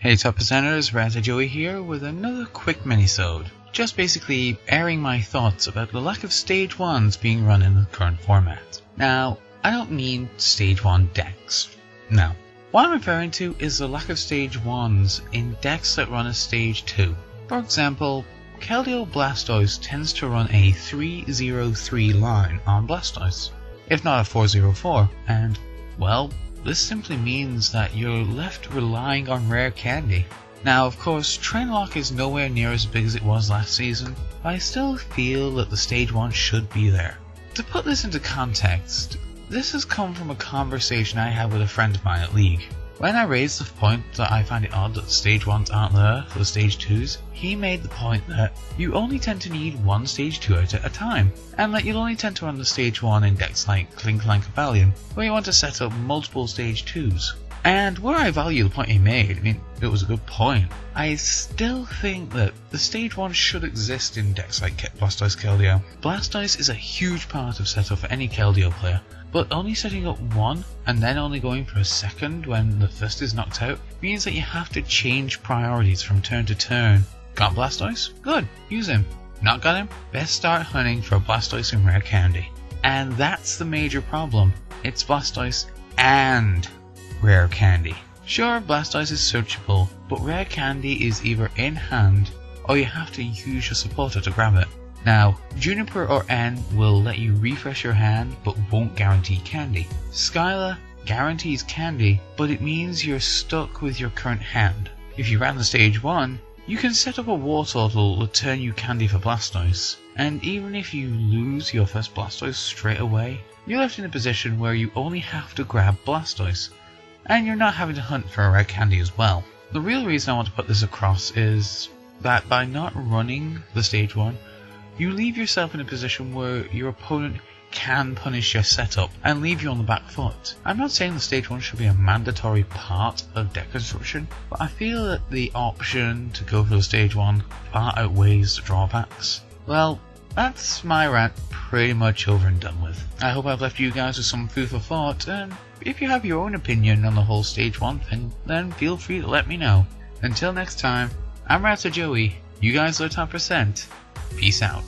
Hey top presenters, Razza Joey here with another quick minisode. Just basically airing my thoughts about the lack of stage 1s being run in the current format. Now, I don't mean stage 1 decks. No. What I'm referring to is the lack of stage 1s in decks that run a stage 2. For example, Keldeo Blastoise tends to run a 3-0-3 line on Blastoise, if not a 4-0-4, and, well, this simply means that you're left relying on rare candy. Now of course, Trainlock is nowhere near as big as it was last season, but I still feel that the stage 1 should be there. To put this into context, this has come from a conversation I had with a friend of mine at League. When I raised the point that I find it odd that the stage 1s aren't there for the stage 2s, he made the point that you only tend to need one stage 2 out at a time, and that you'll only tend to run the stage 1 in decks like Clank Rebellion, where you want to set up multiple stage 2s. And where I value the point he made, I mean, it was a good point, I still think that the stage 1 should exist in decks like Blastoise Keldeo. Blastoise is a huge part of setup for any Keldeo player, but only setting up one and then only going for a second when the first is knocked out means that you have to change priorities from turn to turn. Got Blastoise? Good, use him. Not got him? Best start hunting for Blastoise and rare candy. And that's the major problem. It's Blastoise and rare candy. Sure, Blastoise is searchable, but rare candy is either in hand or you have to use your supporter to grab it. Now, Juniper or N will let you refresh your hand but won't guarantee candy. Skylar guarantees candy, but it means you're stuck with your current hand. If you ran the stage 1, you can set up a Wartortle that will return you candy for Blastoise, and even if you lose your first Blastoise straight away, you're left in a position where you only have to grab Blastoise, and you're not having to hunt for a rare candy as well. The real reason I want to put this across is that by not running the stage 1, you leave yourself in a position where your opponent can punish your setup and leave you on the back foot. I'm not saying the stage 1 should be a mandatory part of deck construction, but I feel that the option to go for the stage 1 far outweighs the drawbacks. Well, that's my rant pretty much over and done with. I hope I've left you guys with some food for thought, and if you have your own opinion on the whole stage 1 thing, then feel free to let me know. Until next time, I'm Razza Joey, you guys are top %. Peace out.